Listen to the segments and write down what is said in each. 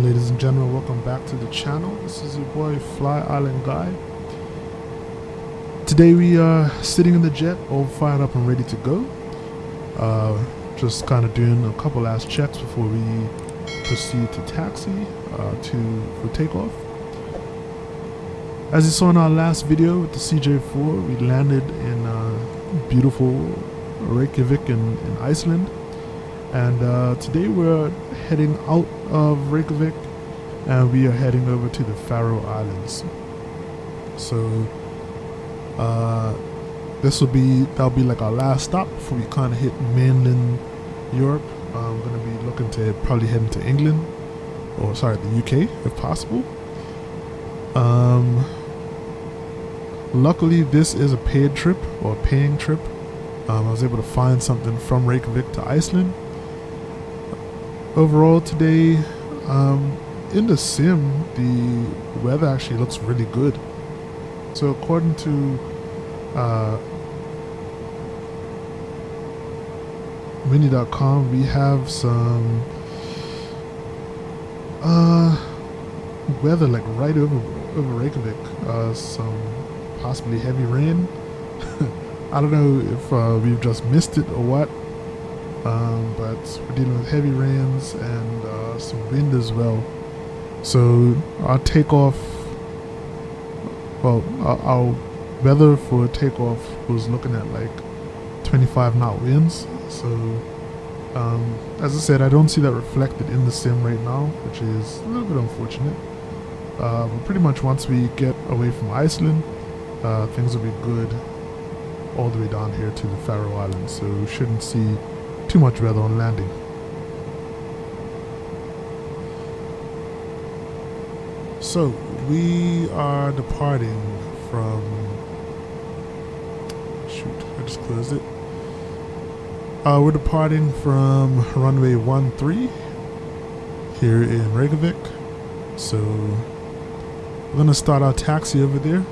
ladies and gentlemen, welcome back to the channel. This is your boy Fly Island Guy. Today we are sitting in the jet, all fired up and ready to go. Just kind of doing a couple last checks before we proceed to taxi for takeoff. As you saw in our last video with the CJ4, we landed in beautiful Reykjavik in Iceland. And today we're heading out of Reykjavik and we are heading over to the Faroe Islands. So that'll be like our last stop before we kind of hit mainland Europe. I'm gonna be looking to probably heading to England, or sorry, the UK if possible. Luckily this is a paid trip, or a paying trip. I was able to find something from Reykjavik to Iceland. Overall today, in the sim, the weather actually looks really good. So according to mini.com, we have some weather like right over Reykjavik, some possibly heavy rain. I don't know if we've just missed it or what. But we're dealing with heavy rains and some wind as well. So our takeoff, our weather for takeoff was looking at like 25 knot winds. So as I said, I don't see that reflected in the sim right now, which is a little bit unfortunate. But pretty much once we get away from Iceland, things will be good all the way down here to the Faroe Islands. So we shouldn't see too much weather on landing. So we are departing from, shoot, I just closed it. We're departing from runway 13 here in Reykjavik. So we're gonna start our taxi over there.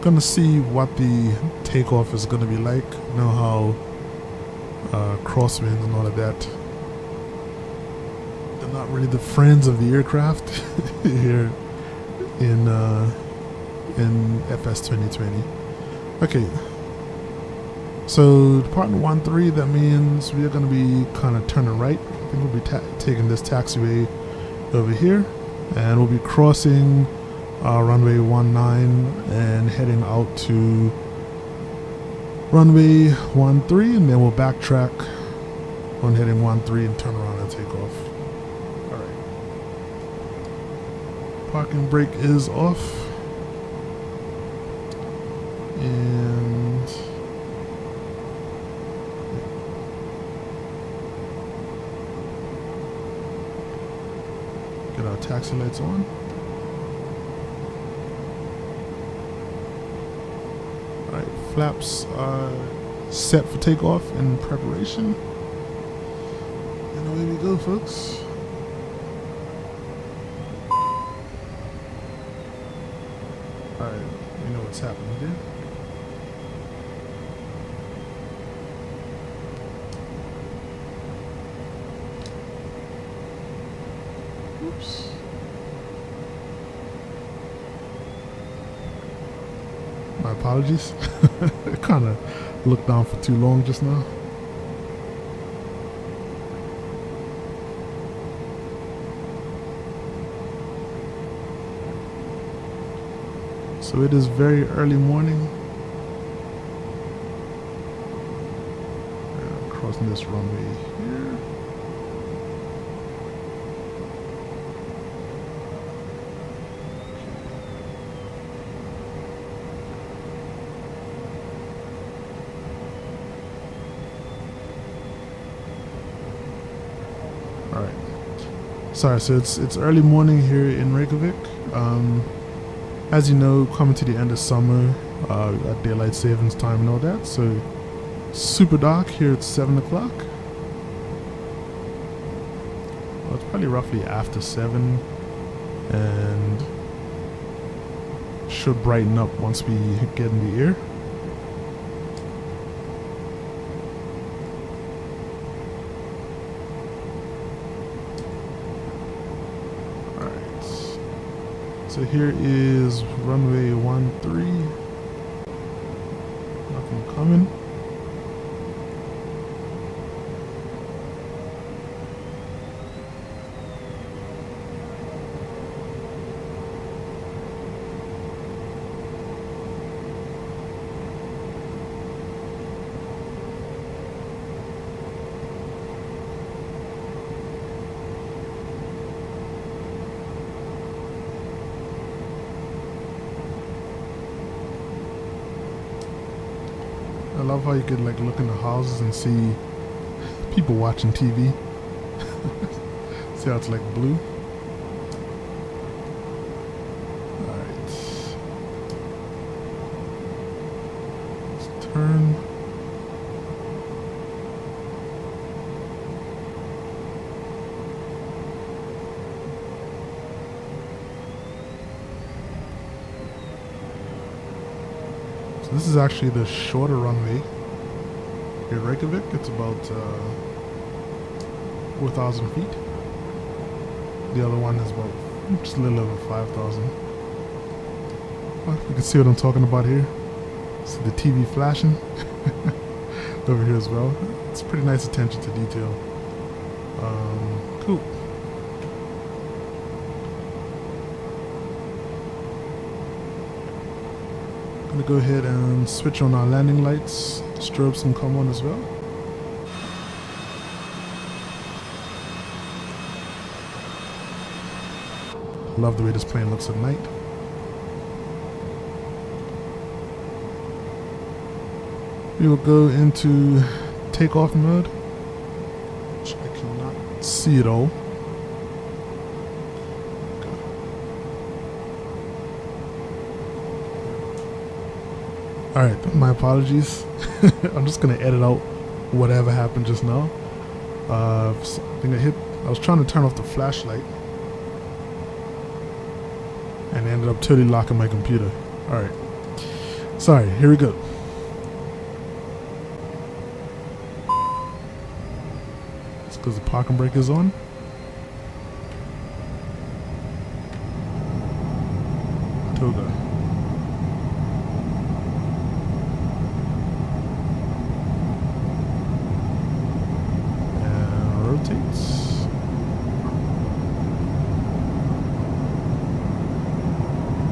Gonna see what the takeoff is gonna be like. You know how crosswinds and all of that, they're not really the friends of the aircraft here in FS 2020. Okay, so departing 13, that means we are gonna be kind of turning right. I think we'll be taking this taxiway over here, and we'll be crossing runway 19 and heading out to runway 13, and then we'll backtrack on heading 13 and turn around and take off. Alright. Parking brake is off. And get our taxi lights on. Flaps are set for takeoff in preparation. And away we go, folks. Alright, we know what's happening here. Oops. My apologies. I kind of looked down for too long just now. So it is very early morning. Crossing this runway here. Alright, sorry, so it's early morning here in Reykjavik. As you know, coming to the end of summer, got daylight savings time and all that, so super dark here at 7 o'clock. Well, it's probably roughly after 7, and should brighten up once we get in the air. So here is runway 13. Nothing coming. I love how you could like look in the houses and see people watching TV. See how it's like blue? Alright. Let's turn. This is actually the shorter runway here at Reykjavik. It's about 4,000 feet. The other one is about just a little over 5,000. Well, you can see what I'm talking about here. See the TV flashing over here as well. It's pretty nice attention to detail. Cool. I'm gonna go ahead and switch on our landing lights. Strobes can come on as well. Love the way this plane looks at night. We will go into takeoff mode, which I cannot see at all. Alright, my apologies. I'm just gonna edit out whatever happened just now. I think I was trying to turn off the flashlight and ended up totally locking my computer. Alright. Sorry, here we go. It's because the parking brake is on. Toga. Rotates.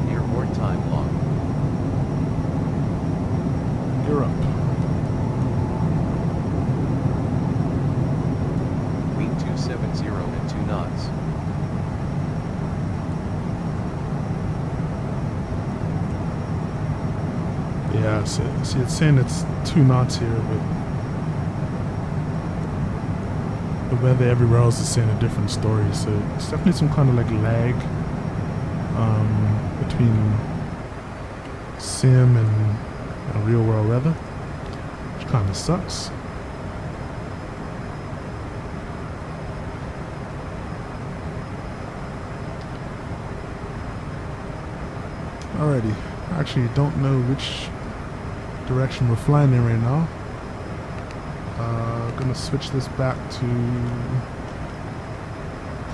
Airport time log. You're up. Wind 270 and 2 knots. Yeah, see it's saying it's 2 knots here, but the weather everywhere else is saying a different story, so it's definitely some kind of like lag between sim and real world weather, which kind of sucks. Alrighty, I actually don't know which direction we're flying in right now. Gonna switch this back to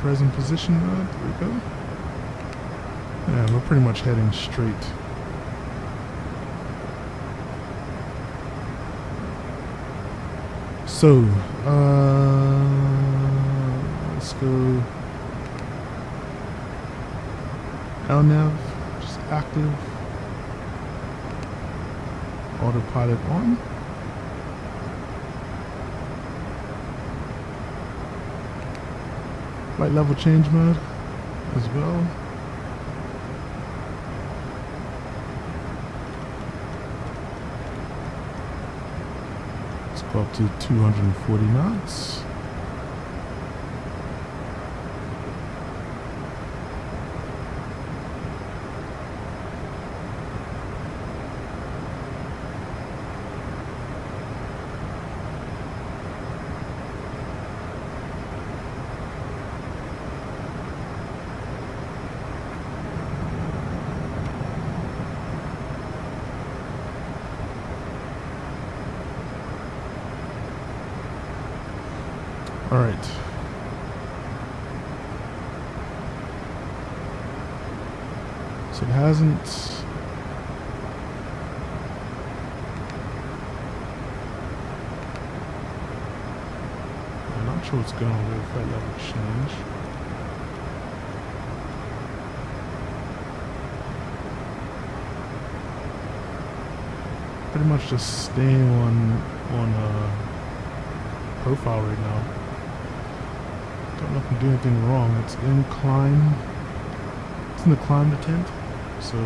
present position mode. There we go. And we're pretty much heading straight. So, let's go LNAV, just active, autopilot on. Flight level change mode as well. Let's go up to 240 knots. All right. So it hasn't. I'm not sure what's going on with flight level change. Pretty much just staying on profile right now. Don't know if I'm doing anything wrong. It's in climb. It's in the climb attempt. So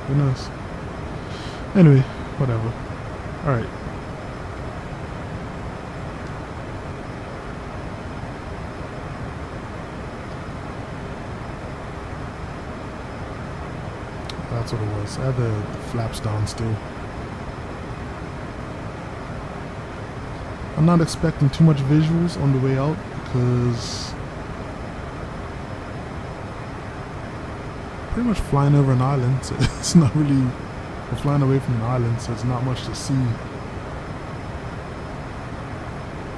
who knows? Anyway, whatever. Alright. That's what it was. I had the flaps down still. I'm not expecting too much visuals on the way out because pretty much flying over an island, so it's not really, we're flying away from an island, so it's not much to see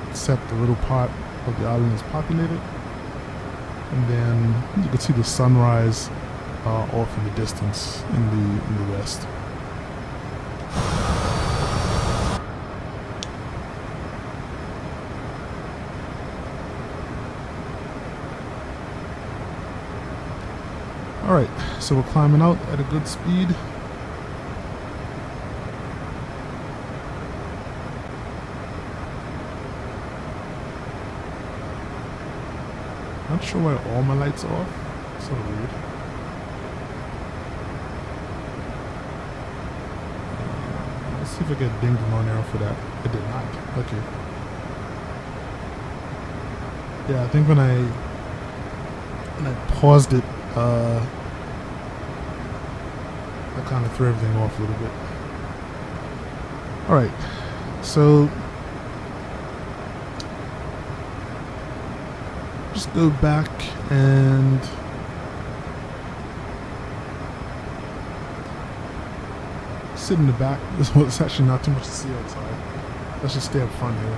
except the little part of the island is populated, and then you can see the sunrise off in the distance in the west. Alright, so we're climbing out at a good speed. Not sure why all my lights are off. It's sort of weird. Let's see if I get dinged on arrow for that. I did not. Okay. Yeah, I think when I paused it, that kind of threw everything off a little bit. Alright, so just go back and sit in the back. It's actually not too much to see outside. Let's just stay up front here.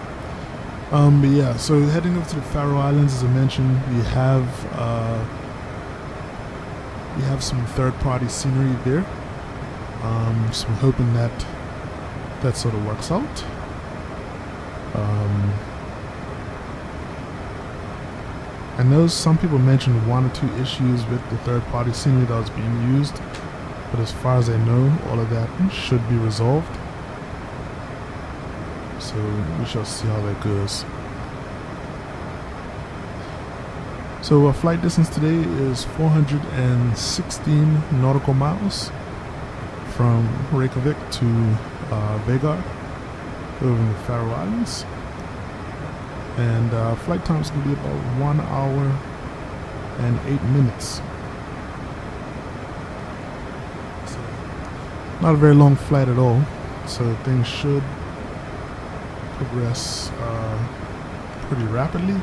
But yeah, so heading over to the Faroe Islands, as I mentioned, we have some third-party scenery there. So I'm hoping that sort of works out. I know some people mentioned 1 or 2 issues with the third-party scenery that was being used, but as far as I know, all of that should be resolved. So we shall see how that goes. So our flight distance today is 416 nautical miles from Reykjavik to Vagar over in the Faroe Islands. And flight time is going to be about 1 hour and 8 minutes. So not a very long flight at all. So things should progress pretty rapidly.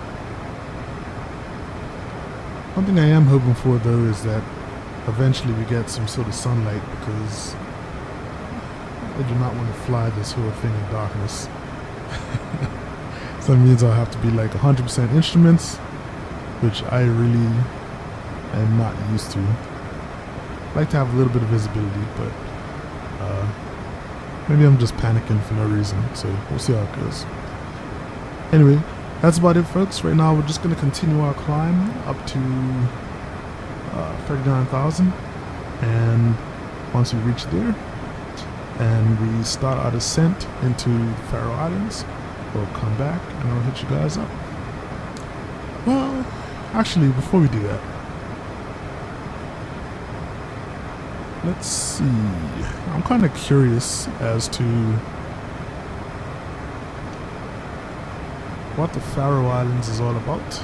One thing I am hoping for though is that eventually we get some sort of sunlight, because I do not want to fly this whole thing in darkness. So that means I'll have to be like 100% instruments, which I really am not used to. I like to have a little bit of visibility, but maybe I'm just panicking for no reason, so we'll see how it goes. Anyway, that's about it, folks. Right now we're just going to continue our climb up to 39,000, and once we reach there and we start our descent into the Faroe Islands, we'll come back and I'll hit you guys up. Well, actually, before we do that, let's see. I'm kind of curious as to what the Faroe Islands is all about.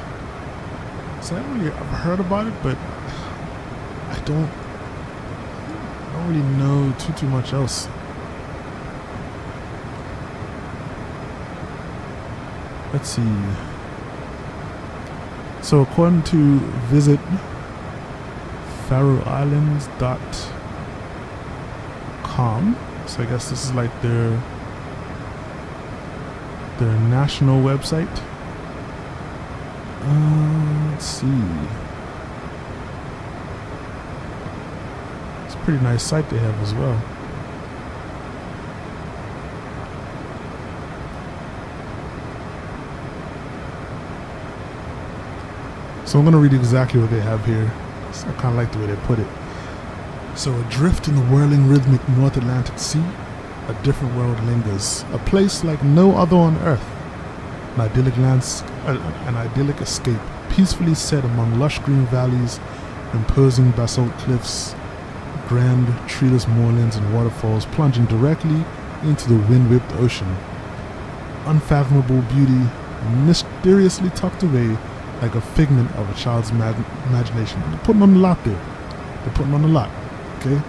So I've heard about it, but I don't really know too much else. Let's see. So according to visit faroeislands.com, so I guess this is like their national website. Let's see. It's a pretty nice site they have as well. So I'm going to read exactly what they have here. So I kind of like the way they put it. So adrift in the whirling rhythmic North Atlantic Sea, a different world lingers, a place like no other on Earth. An idyllic escape, peacefully set among lush green valleys, imposing basalt cliffs, grand treeless moorlands and waterfalls plunging directly into the wind-whipped ocean. Unfathomable beauty, mysteriously tucked away like a figment of a child's imagination. They're putting on a lot there. They're putting on a lot, okay?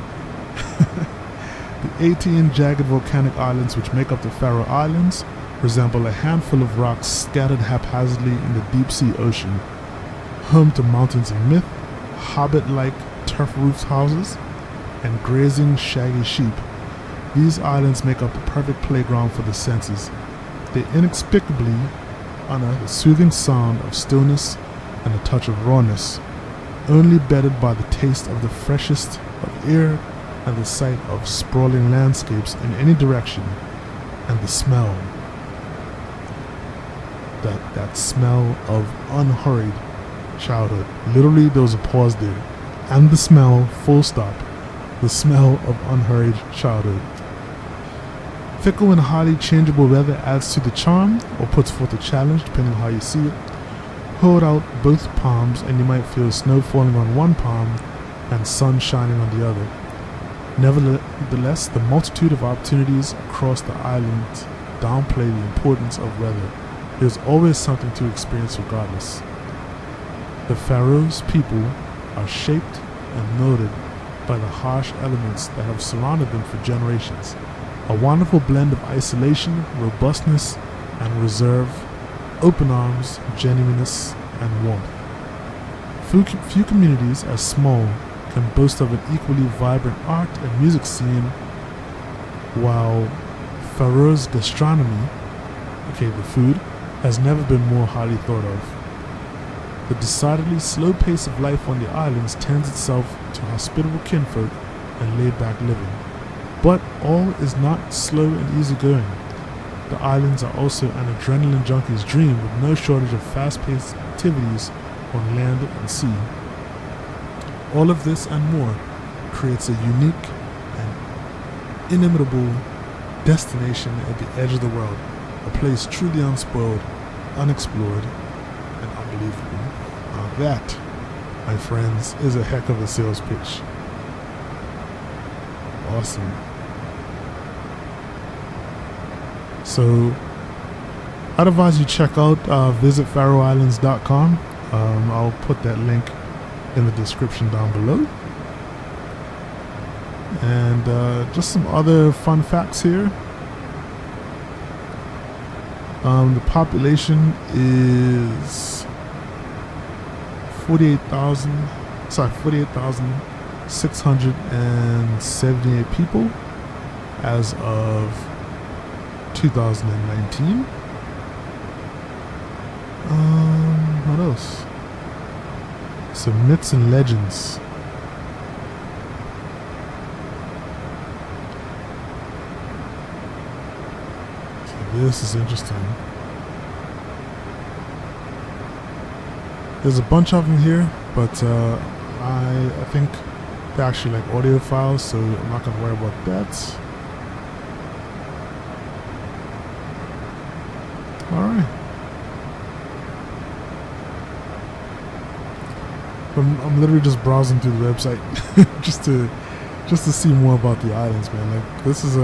The 18 jagged volcanic islands which make up the Faroe Islands resemble a handful of rocks scattered haphazardly in the deep sea ocean, home to mountains of myth, hobbit-like turf-roofed houses, and grazing shaggy sheep. These islands make up the perfect playground for the senses. They inexplicably honor the soothing sound of stillness and a touch of rawness, only bettered by the taste of the freshest of air and the sight of sprawling landscapes in any direction, and the smell. That smell of unhurried childhood. Literally, there was a pause there. And the smell, full stop. The smell of unhurried childhood. Fickle and highly changeable weather adds to the charm, or puts forth a challenge, depending on how you see it. Hold out both palms and you might feel snow falling on one palm and sun shining on the other. Nevertheless, the multitude of opportunities across the island downplay the importance of weather. There's always something to experience regardless. The Faroes people are shaped and molded by the harsh elements that have surrounded them for generations. A wonderful blend of isolation, robustness, and reserve, open arms, genuineness, and warmth. Few communities as small can boast of an equally vibrant art and music scene, while Faroes gastronomy, okay, the food, has never been more highly thought of. The decidedly slow pace of life on the islands tends itself to hospitable kinfolk and laid-back living. But all is not slow and easygoing. The islands are also an adrenaline junkie's dream, with no shortage of fast-paced activities on land and sea. All of this and more creates a unique and inimitable destination at the edge of the world, a place truly unspoiled, unexplored, and unbelievable. Now that, my friends, is a heck of a sales pitch. Awesome. So, I'd advise you check out visit faroeislands.com. I'll put that link in the description down below. And just some other fun facts here. The population is 48,678 people as of 2019. What else? Some myths and legends. So this is interesting. There's a bunch of them here, but I think they're actually like audio files, so I'm not gonna worry about that. Alright. I'm literally just browsing through the website just to see more about the islands, man. Like, this is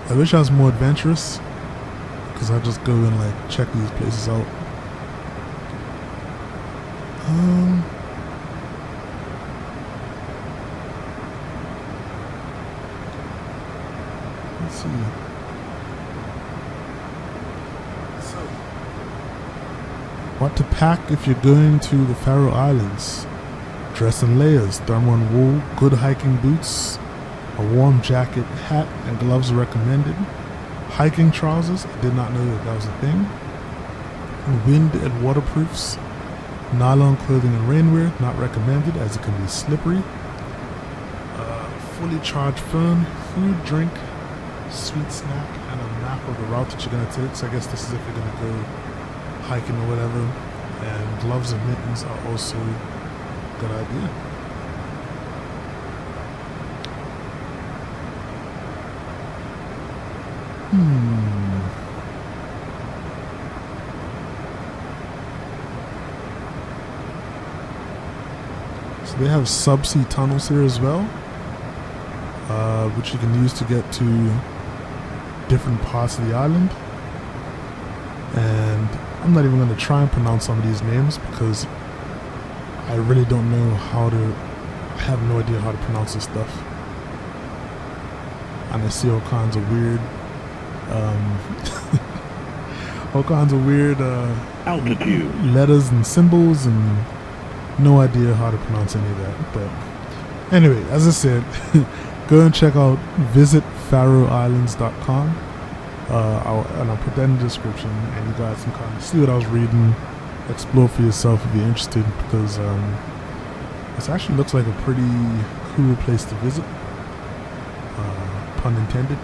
I wish I was more adventurous, because I just go and like check these places out. Let's see. So, what to pack if you're going to the Faroe Islands? Dress in layers, thermal and wool, good hiking boots, a warm jacket, hat, and gloves are recommended. Hiking trousers, I did not know that was a thing. Wind and waterproofs. Nylon clothing and rainwear, not recommended as it can be slippery. Fully charged phone, food, drink, sweet snack, and a map of the route that you're going to take. So I guess this is if you're going to go hiking or whatever. And gloves and mittens are also a good idea. So they have subsea tunnels here as well, which you can use to get to different parts of the island. And I'm not even going to try and pronounce some of these names because I really don't know I have no idea how to pronounce this stuff. And I see all kinds of weird altitude letters and symbols, and no idea how to pronounce any of that. But anyway, as I said, go and check out visitfaroeislands.com. I'll put that in the description, and you guys can kind of see what I was reading, explore for yourself if you're interested, because this actually looks like a pretty cool place to visit, pun intended.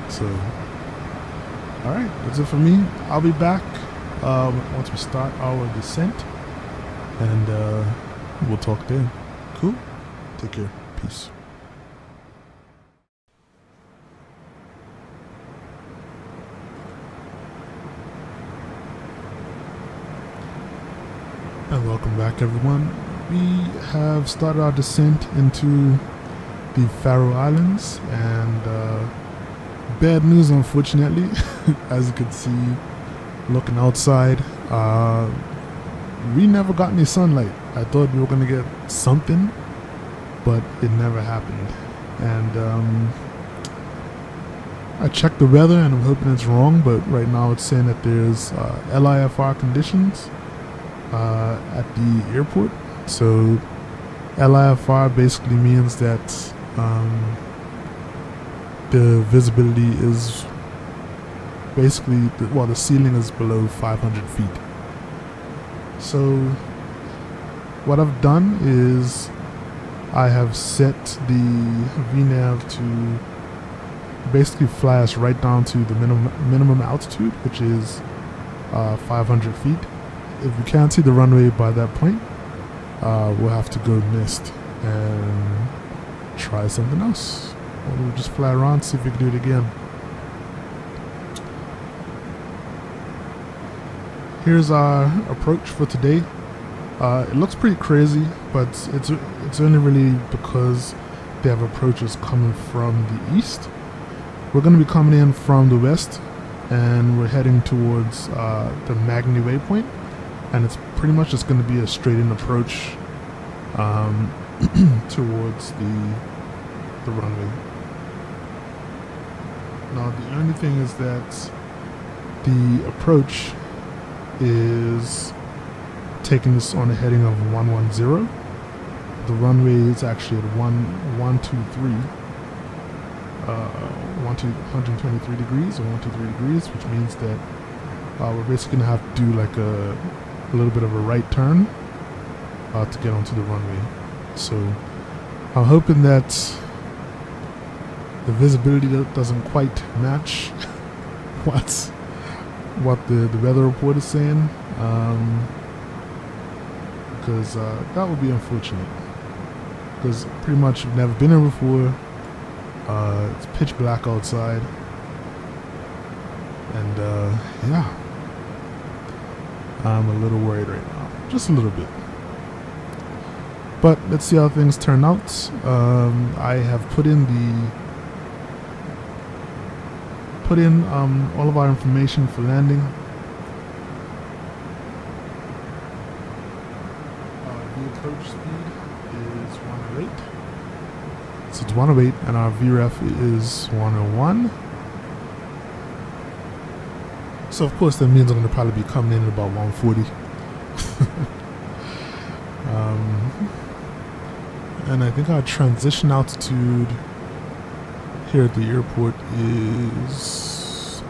So, alright, that's it for me. I'll be back once we start our descent, and we'll talk then. Cool? Take care. Peace. And welcome back, everyone. We have started our descent into the Faroe Islands, and bad news, unfortunately. As you can see, looking outside, we never got any sunlight. I thought we were gonna get something, but it never happened. And I checked the weather, and I'm hoping it's wrong, but right now it's saying that there's LIFR conditions at the airport. So LIFR basically means that the visibility is basically, the ceiling is below 500 feet. So what I've done is I have set the VNAV to basically fly us right down to the minimum altitude, which is 500 feet. If we can't see the runway by that point, we'll have to go mist and try something else. Or we'll just fly around, see if we can do it again. Here's our approach for today. It looks pretty crazy, but it's only really because they have approaches coming from the east. We're going to be coming in from the west, and we're heading towards the Magni waypoint, and it's pretty much just going to be a straight-in approach towards the runway. Now the only thing is that the approach is taking us on a heading of 110. The runway is actually at 123 degrees or 123 degrees, which means that we're basically gonna have to do like a little bit of a right turn to get onto the runway. So I'm hoping that the visibility doesn't quite match what the weather report is saying, because that would be unfortunate, because pretty much I've never been here before. It's pitch black outside, and yeah, I'm a little worried right now, just a little bit. But let's see how things turn out. I have put in all of our information for landing. The approach speed is 108. So it's 108 and our VREF is 101. So of course that means I'm going to probably be coming in at about 140. And I think our transition altitude here at the airport is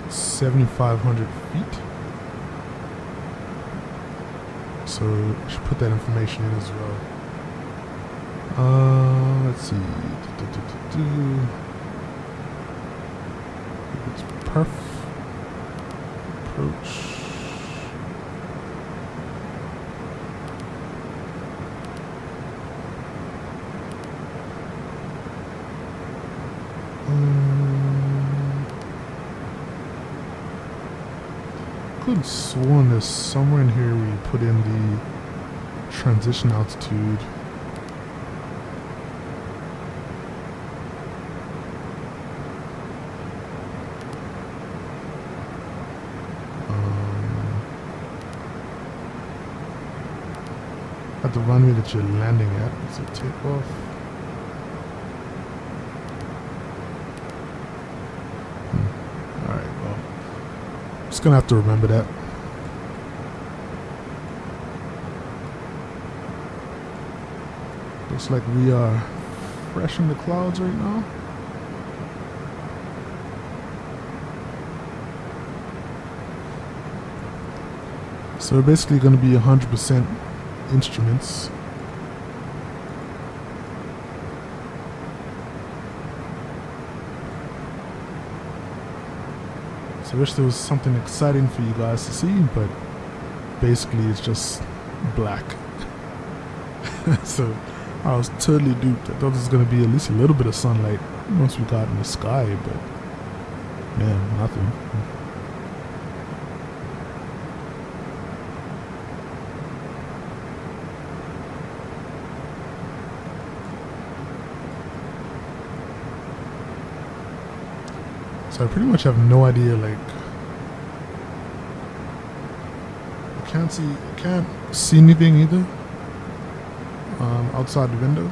7,500 feet. So I should put that information in as well. Let's see. It's perf approach. Could have sworn there's somewhere in here where you put in the transition altitude. At the runway that you're landing at. So takeoff. Alright, well. Just gonna have to remember that. Looks like we are fresh in the clouds right now. So we're basically gonna be 100% instruments. So I wish there was something exciting for you guys to see, but basically it's just black. So I was totally duped. I thought there was going to be at least a little bit of sunlight once we got in the sky, but man, nothing. So I pretty much have no idea, like, I can't see anything either outside the window.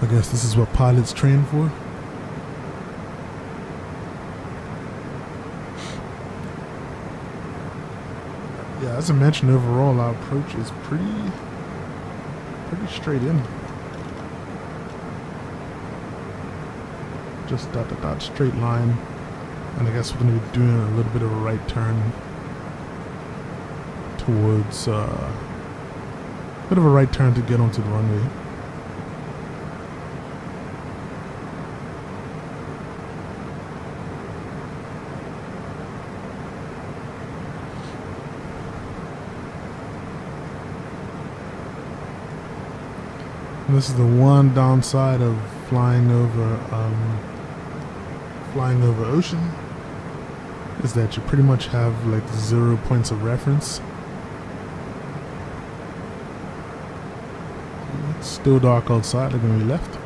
I guess this is what pilots train for. Yeah, as I mentioned, overall our approach is pretty straight in. Just dot straight line, and I guess we're going to be doing a little bit of a right turn towards bit of a right turn to get onto the runway. This is the one downside of flying over ocean, is that you pretty much have like 0 points of reference. It's still dark outside, like when we left.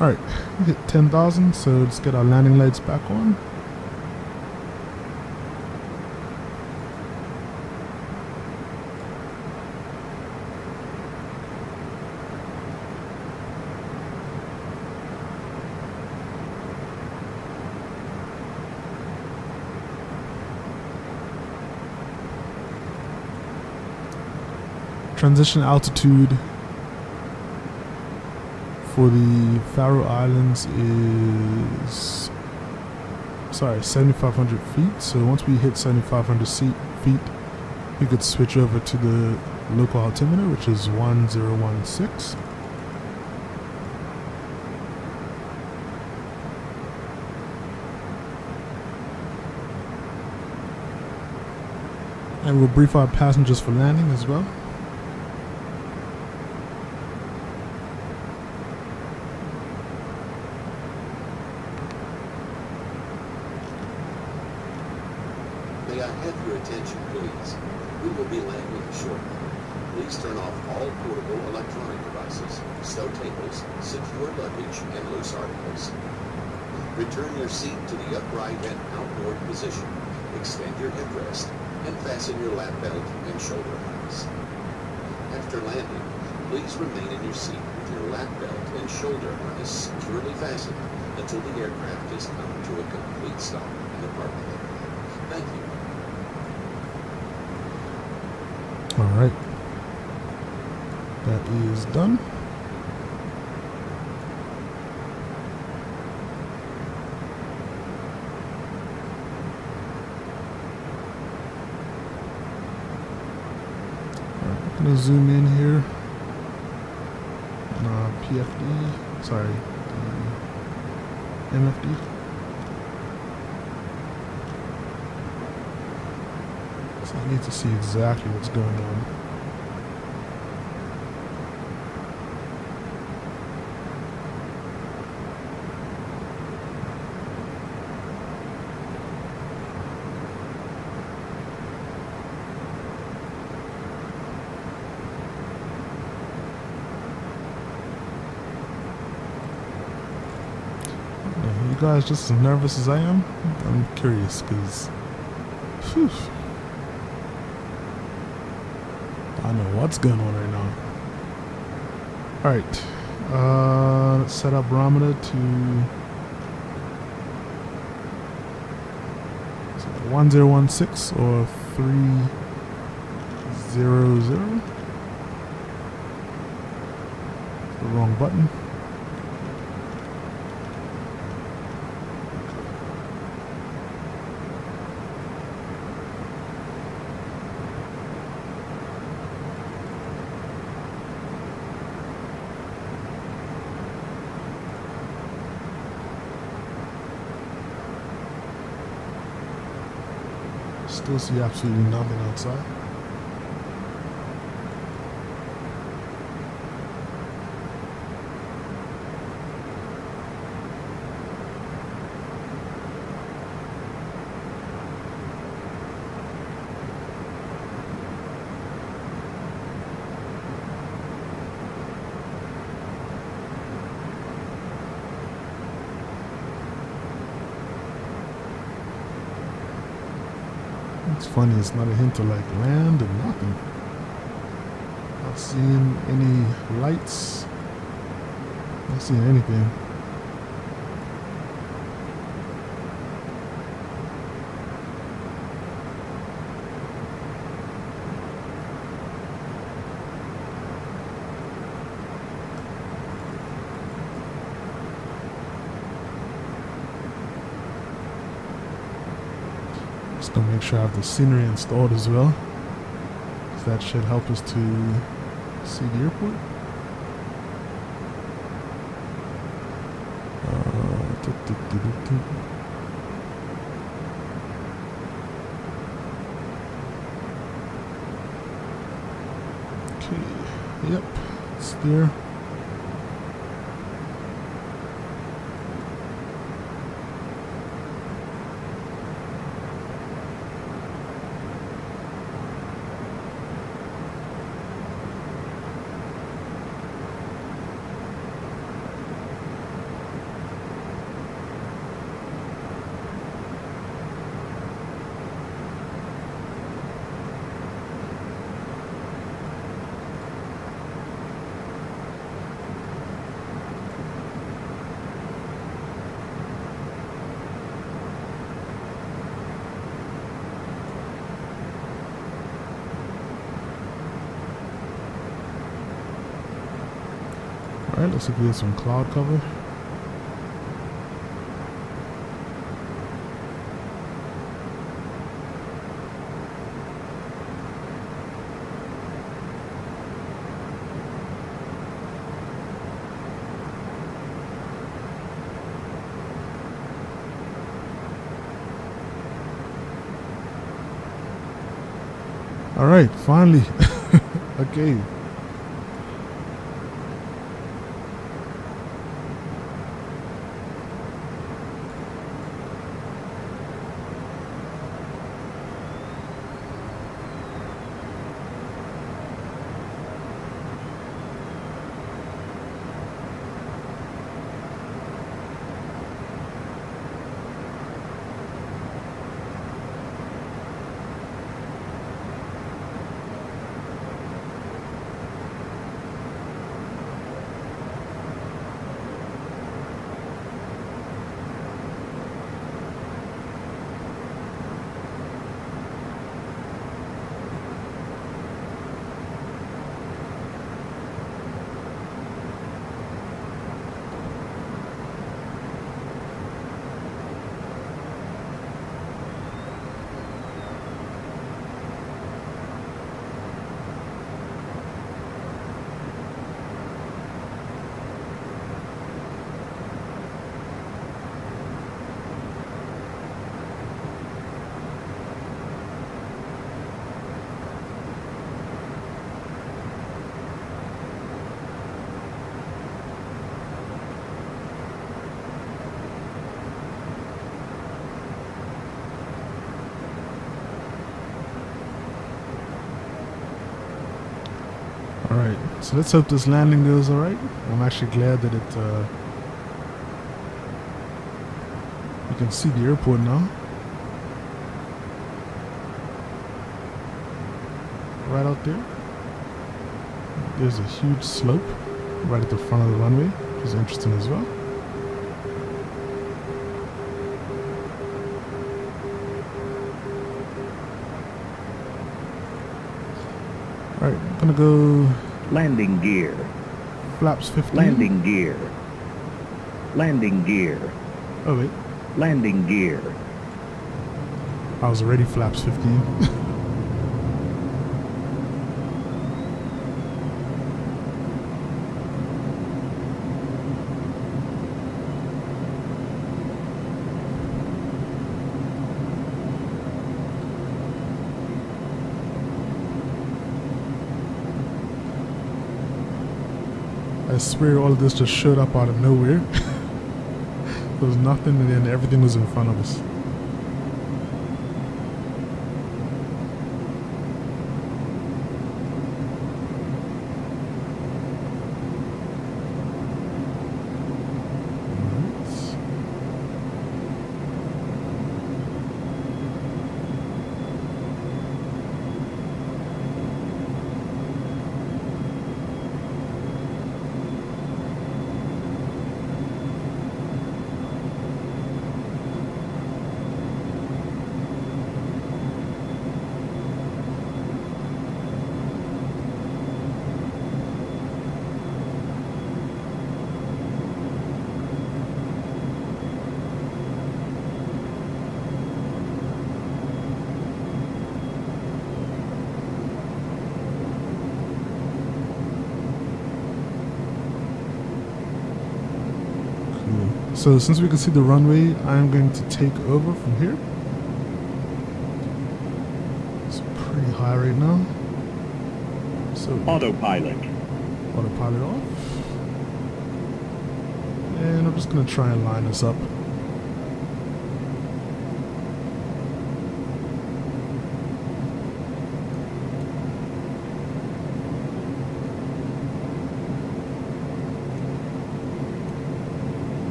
Alright, we hit 10,000, so let's get our landing lights back on. Transition altitude for the Faroe Islands is 7,500 feet. So once we hit 7,500 feet, we could switch over to the local altimeter, which is 1016. And we'll brief our passengers for landing as well. May I have your attention, please? We will be landing shortly. Please turn off all portable electronic devices, stow tables, secure luggage, and loose articles. Return your seat to the upright and outboard position. Extend your headrest and fasten your lap belt and shoulder harness. After landing, please remain in your seat with your lap belt and shoulder harness securely fastened until the aircraft has come to a complete stop in the parking area. Thank you. All right. That is done. I'm gonna zoom in here. PFD, sorry, MFD. So I need to see exactly what's going on. You guys just as nervous as I am? I'm curious because I know what's going on right now. Alright, let's set up barometer to 1016 or 300. The wrong button. Still see absolutely nothing outside. It's funny, it's not a hint of like land or nothing. Not seeing any lights. Not seeing anything. Just gonna make sure I have the scenery installed as well, because that should help us to see the airport. Okay, yep, it's there. Alright, looks like we have some cloud cover. Alright, finally. Okay. Alright, so let's hope this landing goes alright. I'm actually glad that you can see the airport now. Right out there. There's a huge slope right at the front of the runway, which is interesting as well. Alright, I'm gonna go Landing gear. flaps 15. Landing gear. Landing gear. Oh wait, Landing gear. I was already flaps 15. I swear all of this just showed up out of nowhere. There was nothing and then everything was in front of us. Alright. So since we can see the runway, I'm going to take over from here. It's pretty high right now. So Autopilot. autopilot off. And I'm just going to try and line this up.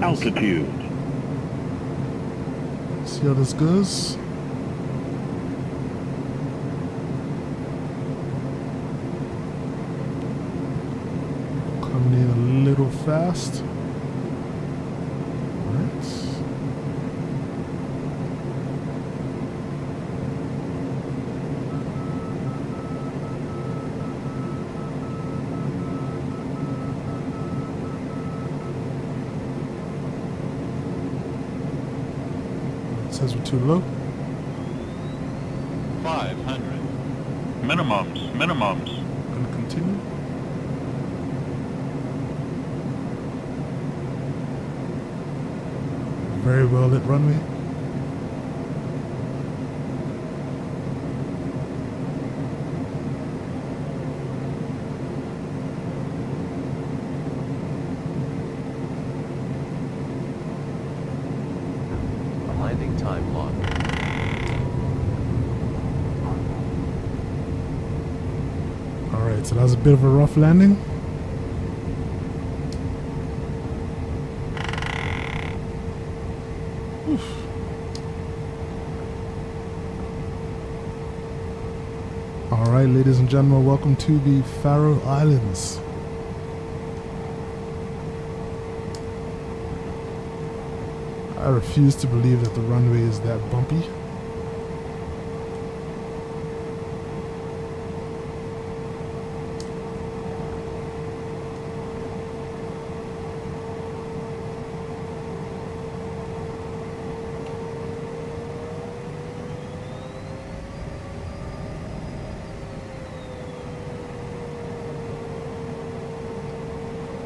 Altitude. See how this goes. Coming in a little fast. Alright. Says we're too low. 500. Minimums. Gonna continue. Very well lit runway. Landing time log. Alright, so that was a bit of a rough landing. Oof. Alright, ladies and gentlemen, welcome to the Faroe Islands. I refuse to believe that the runway is that bumpy.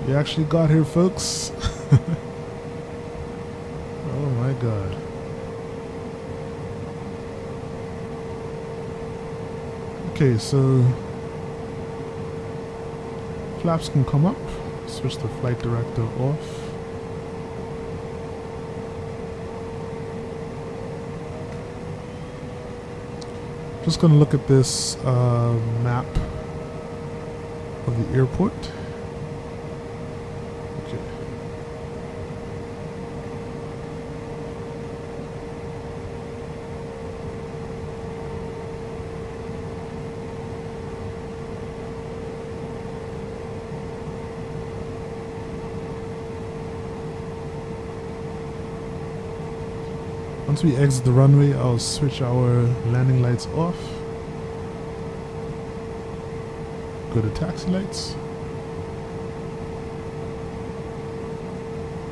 We actually got here, folks. god. Okay, so flaps can come up. Switch the flight director off. Just gonna look at this map of the airport. Okay. Once we exit the runway, I'll switch our landing lights off. Go to taxi lights.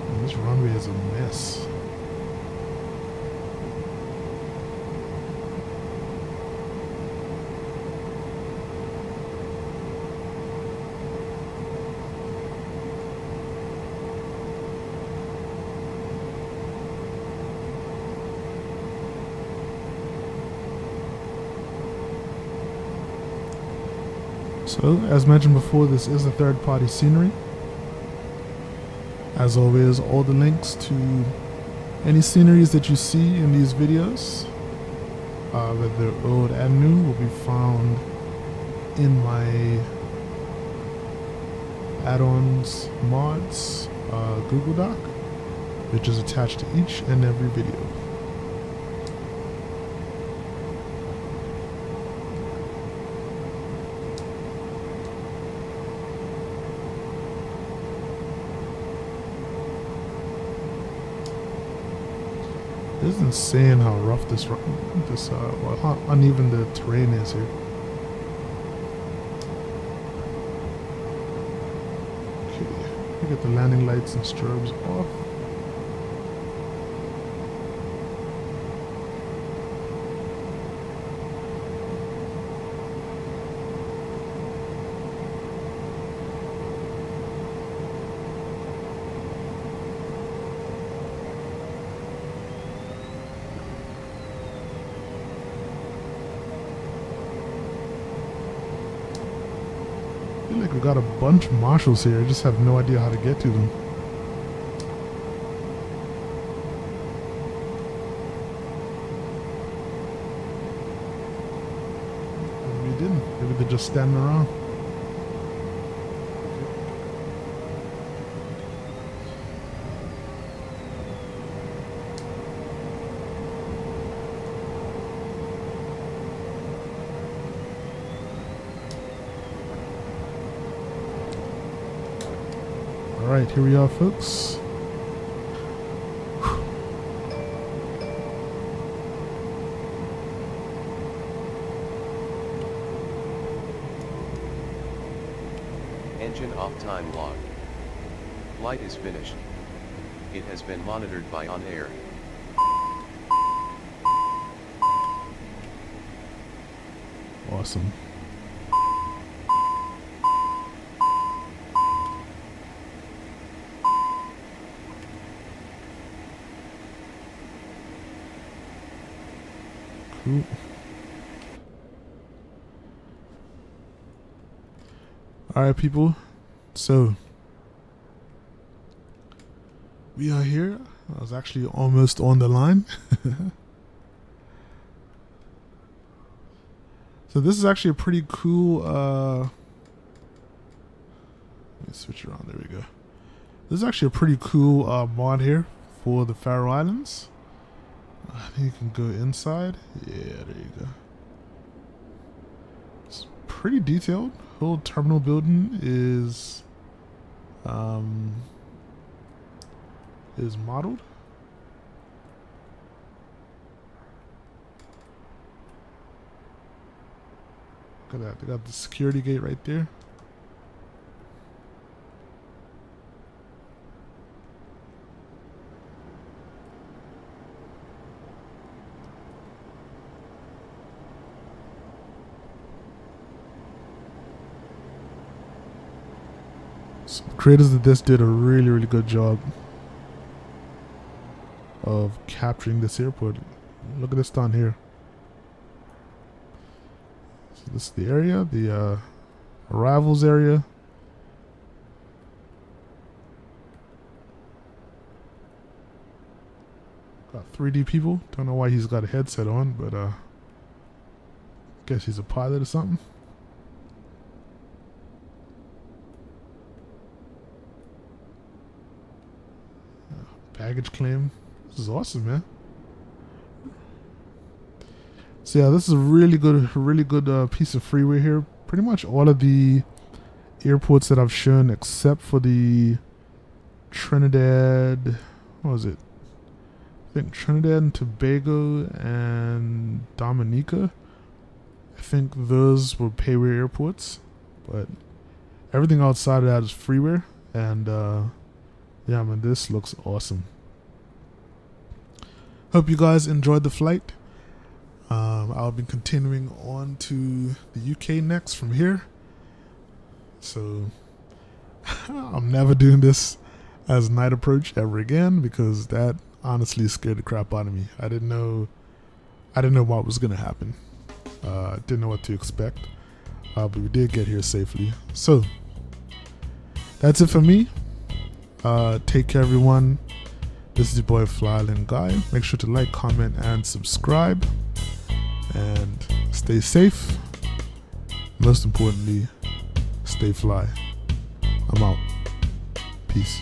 And this runway is a mess. So, as mentioned before, this is a third-party scenery. As always, all the links to any sceneries that you see in these videos, whether old and new, will be found in my add-ons mods Google Doc, which is attached to each and every video. It's insane how rough or how uneven the terrain is here. Okay, we get the landing lights and strobes off. I feel like we got a bunch of marshals here. I just have no idea how to get to them. Maybe we didn't. Maybe they're just standing around. Alright, here we are, folks. Engine off time log. Flight is finished. It has been monitored by on air. Awesome. Cool. Alright, people. So, we are here. I was actually almost on the line. So this is actually a pretty cool, let me switch around, there we go. This is actually a pretty cool mod here for the Faroe Islands. I think you can go inside. Yeah, there you go. It's pretty detailed. Whole terminal building is modeled. Look at that. They got the security gate right there. So the creators of this did a really good job of capturing this airport. Look at this down here. So this is the area, the arrivals area. Got 3D people. Don't know why he's got a headset on, but guess he's a pilot or something. Baggage claim. This is awesome, man. So yeah, this is a really good piece of freeway here. Pretty much all of the airports that I've shown, except for the Trinidad. What was it? I think Trinidad and Tobago and Dominica. I think those were payware airports, but everything outside of that is freeware. And yeah, man, this looks awesome. Hope you guys enjoyed the flight. I'll be continuing on to the UK next from here. So I'm never doing this as night approach ever again, because that honestly scared the crap out of me. I didn't know what was gonna happen. Didn't know what to expect. But we did get here safely. So that's it for me. Take care, everyone. This is your boy Fly Island Guy. Make sure to like, comment, and subscribe. And stay safe. Most importantly, stay fly. I'm out. Peace.